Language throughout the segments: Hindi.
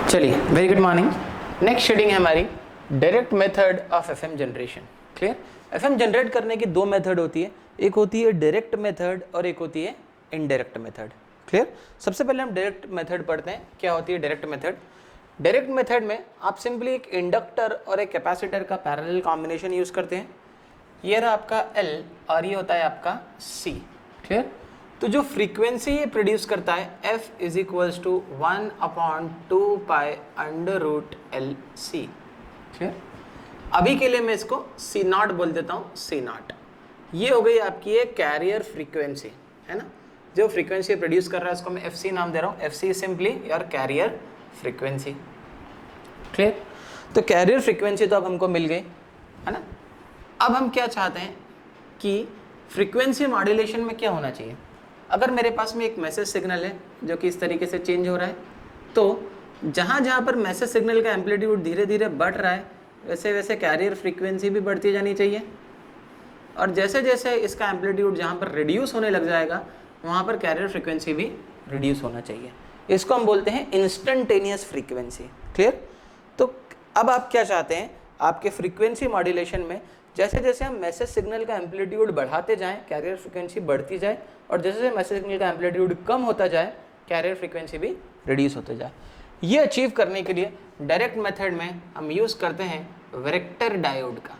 चलिए, very good morning. Next shedding है हमारी direct method of FM generation. Clear. FM generate करने की दो मेथड होती है, एक होती है डायरेक्ट मेथड और एक होती है इनडायरेक्ट मेथड। क्लियर। सबसे पहले हम डायरेक्ट मेथड पढ़ते हैं। क्या होती है डायरेक्ट मेथड? डायरेक्ट मेथड में आप सिंपली एक इंडक्टर और एक कैपेसिटर का पैरेलल कॉम्बिनेशन यूज करते हैं। ये रहा आपका L और ये होता है आपका C। क्लियर। तो जो फ्रीक्वेंसी ये प्रोड्यूस करता है F is equals to 1/2π√LC। Clear. अभी के लिए मैं इसको C0 बोल देता हूँ, C0। ये हो गई आपकी एक कैरियर फ्रीक्वेंसी, है ना। जो फ्रीक्वेंसी प्रोड्यूस कर रहा है उसको मैं FC नाम दे रहा हूँ। FC simply your carrier frequency. Clear. तो कैरियर फ्रीक्वेंसी तो अब हमको मिल गई, है ना। अब हम क्या चाहते हैं कि फ्रीक्वेंसी मॉड्यूलेशन में क्या होना चाहिए। अगर मेरे पास में एक मैसेज सिग्नल है जो कि इस तरीके से चेंज हो रहा है, तो जहाँ जहाँ पर मैसेज सिग्नल का एम्पलीट्यूड धीरे धीरे बढ़ रहा है वैसे वैसे कैरियर फ्रीक्वेंसी भी बढ़ती जानी चाहिए। और जैसे जैसे इसका एम्पलीट्यूड जहाँ पर रिड्यूस होने लग जाएगा वहाँ पर कैरियर फ्रीक्वेंसी भी रिड्यूस होना चाहिए। इसको हम बोलते हैं इंस्टेंटेनियस फ्रीक्वेंसी। क्लियर। तो अब आप क्या चाहते हैं, आपके फ्रीक्वेंसी मॉड्यूलेशन में जैसे जैसे हम मैसेज सिग्नल का एम्पलीट्यूड बढ़ाते जाएं कैरियर फ्रीक्वेंसी बढ़ती जाए, और जैसे जैसे मैसेज सिग्नल का एम्पलीट्यूड कम होता जाए कैरियर फ्रीक्वेंसी भी रिड्यूस होते जाए। ये अचीव करने के लिए डायरेक्ट मेथड में हम यूज करते हैं वेक्टर डायोड का।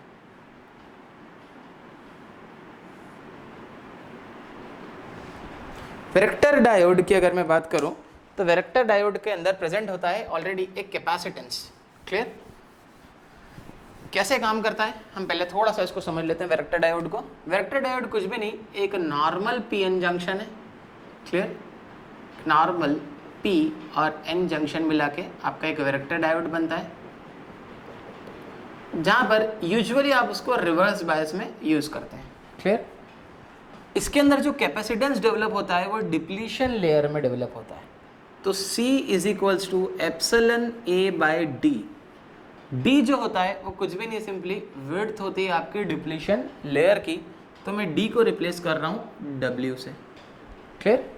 वेक्टर डायोड की अगर मैं बात करूं तो वेक्टर डायोड के अंदर प्रेजेंट होता है ऑलरेडी एक कैपेसिटेंस। क्लियर। कैसे काम करता है हम पहले थोड़ा सा इसको समझ लेते हैं वेक्टर डायोड को। वेक्टर डायोड कुछ भी नहीं, एक नॉर्मल पीएन जंक्शन है। क्लियर। नॉर्मल पी और एन जंक्शन मिला के आपका एक वेक्टर डायोड बनता है, जहां पर यूजुअली आप उसको रिवर्स बायस में यूज करते हैं। क्लियर। इसके अंदर जो कैपेसिटेंस डेवलप होता है वो डिप्लीशन लेयर में डेवलप होता है। तो C is equals to epsilon A/D। D जो होता है वो कुछ भी नहीं, सिंपली विड्थ होती है आपकी डिप्लीशन लेयर की। तो मैं D को रिप्लेस कर रहा हूँ W से। क्लियर।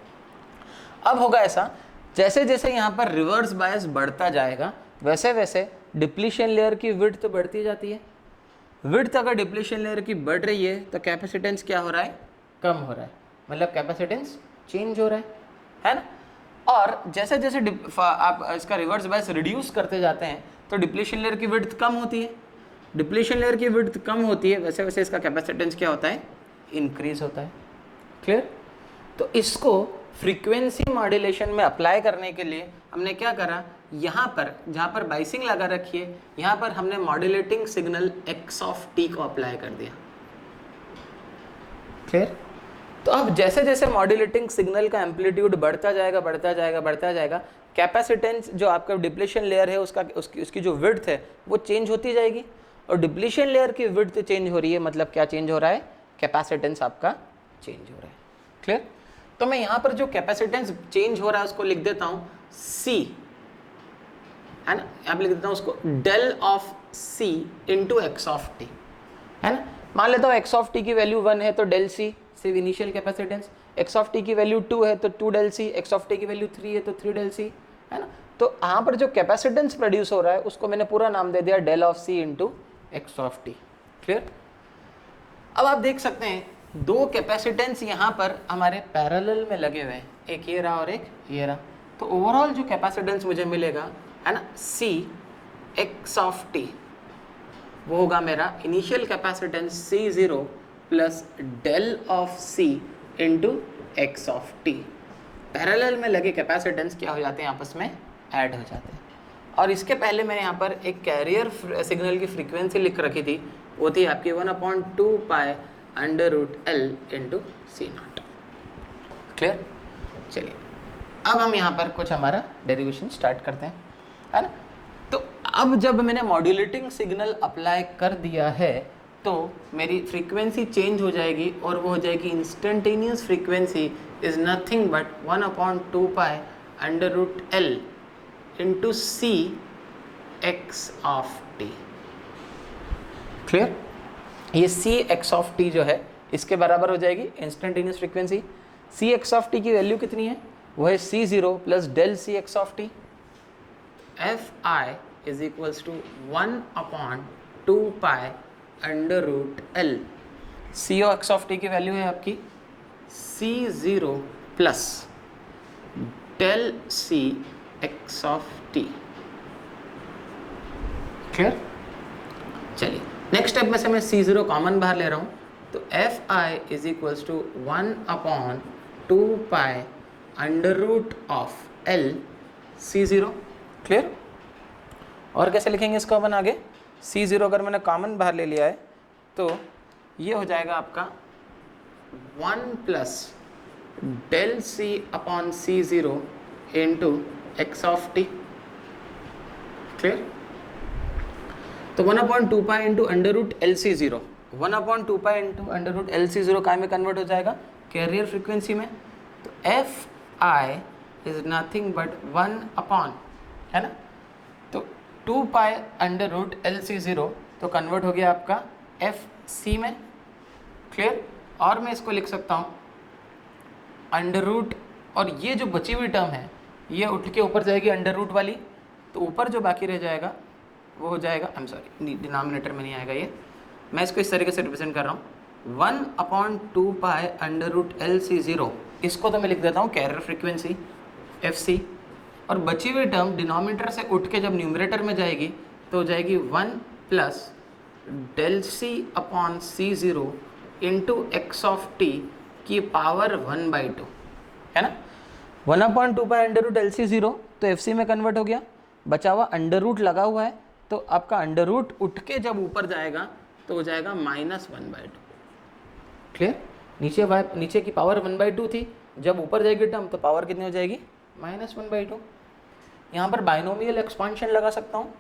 अब होगा ऐसा, जैसे जैसे यहाँ पर रिवर्स बायस बढ़ता जाएगा वैसे वैसे डिप्लीशन लेयर की विड्थ तो बढ़ती जाती है। विड्थ अगर डिप्लीशन लेयर की बढ़ रही है तो कैपेसिटेंस क्या हो रहा है, कम हो रहा है, मतलब कैपेसिटेंस चेंज हो रहा है ना। और जैसे जैसे आप इसका रिवर्स बायस रिड्यूस करते जाते हैं तो डिप्लीशन लेयर की विड्थ कम होती है। डिप्लीशन लेयर की विड्थ कम होती है वैसे वैसे इसका कैपेसिटेंस क्या होता है, इंक्रीज होता है। क्लियर। तो इसको फ्रीक्वेंसी मॉड्यूलेशन में अप्लाई करने के लिए हमने क्या करा, यहाँ पर जहाँ पर बाइसिंग लगा रखी है यहाँ पर हमने मॉड्यूलेटिंग सिग्नल x को अप्लाई कर दिया। क्लियर। तो अब जैसे जैसे मॉड्यूलेटिंग सिग्नल का एम्पलीट्यूड बढ़ता जाएगा बढ़ता जाएगा बढ़ता जाएगा, कैपेसिटेंस जो आपका डिप्लीशन लेयर है उसकी जो विड्थ है वो चेंज होती जाएगी। और डिप्लीशन लेयर की विड्थ चेंज हो रही है मतलब क्या चेंज हो रहा है, कैपेसिटेंस आपका चेंज हो रहा है। क्लियर। तो मैं यहाँ पर जो कैपेसिटेंस चेंज हो रहा है उसको लिख देता हूँ C, है ना। यहाँ पे लिख देता हूँ उसको del of C into x of t, है ना। मान लेता हूँ एक्स ऑफ टी की वैल्यू 1 है तो डेल C सिर्फ initial capacitance, x of t की वैल्यू 2 है तो 2 del C, x of t की वैल्यू 3 है तो 3 डेल C, है ना। तो यहाँ पर जो कैपेसिटेंस प्रोड्यूस हो रहा है उसको मैंने पूरा नाम दे दिया del of C into x of t. Clear. अब आप देख सकते हैं दो कैपेसिटेंस यहाँ पर हमारे पैरेलल में लगे हुए हैं, एक ये रहा और एक ये रहा। तो ओवरऑल जो कैपेसिटेंस मुझे मिलेगा, है ना, C एक्स ऑफ टी वो होगा मेरा initial capacitance C0 plus del of C into x of t. Parallel में लगे कैपेसिटेंस क्या हो जाते हैं, आपस में ऐड हो जाते हैं। और इसके पहले मैंने यहाँ पर एक कैरियर सिग्नल की फ्रीक्वेंसी लिख रखी थी, वो थी आपकी 1/2π√L इंटू C0। क्लियर। चलिए अब हम यहाँ पर कुछ हमारा डेरिवेशन स्टार्ट करते हैं, है ना। तो अब जब मैंने मॉड्यूलेटिंग सिग्नल अप्लाई कर दिया है तो मेरी फ्रीक्वेंसी चेंज हो जाएगी और वो हो जाएगी instantaneous frequency is nothing but 1/2π√L into C x of t. Clear. ये C एक्स ऑफ टी जो है इसके बराबर हो जाएगी instantaneous frequency. C x of t की वैल्यू कितनी है, वो है C0 plus del C x of t. F i is equals to 1/2 under root L. C o x of t की वैल्यू है आपकी C0 plus del C x of t. Clear? चलिए नेक्स्ट स्टेप में से मैं C0 कॉमन बाहर ले रहा हूँ, तो f i is equals to 1/2 under root of L C0। Clear? और कैसे लिखेंगे इसको अपन आगे? C0 अगर मैंने कॉमन बाहर ले लिया है तो ये हो जाएगा आपका 1 plus del C upon C0 into x of t. Clear? तो 1/2 into under root L C0, 1/2 into under root L C0 काय में कन्वर्ट हो जाएगा? कैरियर फ्रीक्वेंसी में। तो f i is nothing but 1 है ना, तो 2 अंडर रूट एल C0 तो कन्वर्ट हो गया आपका एफ सी में। क्लियर? और मैं इसको लिख सकता हूँ अंडर रूट, और ये जो बची हुई टर्म है ये उठ के ऊपर जाएगी अंडर रूट वाली, तो ऊपर जो बाकी रह जाएगा वो हो जाएगा, आई एम सॉरी डिनोमिनेटर में नहीं आएगा ये, मैं इसको इस तरीके से रिप्रेजेंट कर रहा हूँ 1/2 अंडर रूट एल C0, इसको तो मैं लिख देता हूँ कैरियर फ्रीक्वेंसी एफ सी, और बची हुई टर्म डिनोमिनेटर से उठ के जब न्यूमरेटर में जाएगी तो हो जाएगी 1 plus del C upon C0 into x of t की पावर 1/2, है ना। 1/2 अंडर रूट एल C0 तो एफ सी में कन्वर्ट हो गया, बचा हुआ अंडर रूट लगा हुआ है, तो आपका अंडर रूट उठ के जब ऊपर जाएगा तो हो जाएगा -1/2। क्लियर? नीचे की पावर 1/2 थी, जब ऊपर जाएगी टर्म तो पावर कितनी हो जाएगी? -1/2। यहाँ पर बाइनोमियल एक्सपांशन लगा सकता हूँ,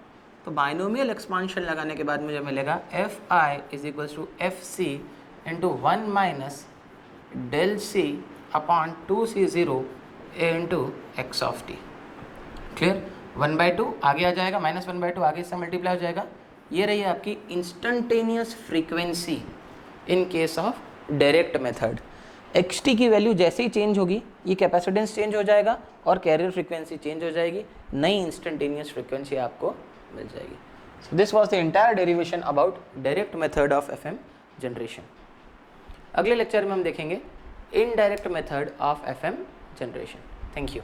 तो बाइनोमियल एक्सपांशन लगाने के बाद मुझे मिलेगा f i is equals to f C into 1 minus del C upon 2C0 into x of t. Clear? 1/2 आगे आ जाएगा, -1/2 आगे इससे मल्टीप्लाई हो जाएगा। ये रही आपकी instantaneous frequency in case of direct method. X T की वैल्यू जैसे ही चेंज होगी ये कैपेसिटेंस चेंज हो जाएगा और कैरियर फ्रीक्वेंसी चेंज हो जाएगी, नई इंस्टेंटेनियस फ्रीक्वेंसी आपको मिल जाएगी। So this was the entire derivation about direct method of FM generation. अगले लेक्चर में हम देखेंगे indirect method of FM generation. Thank you.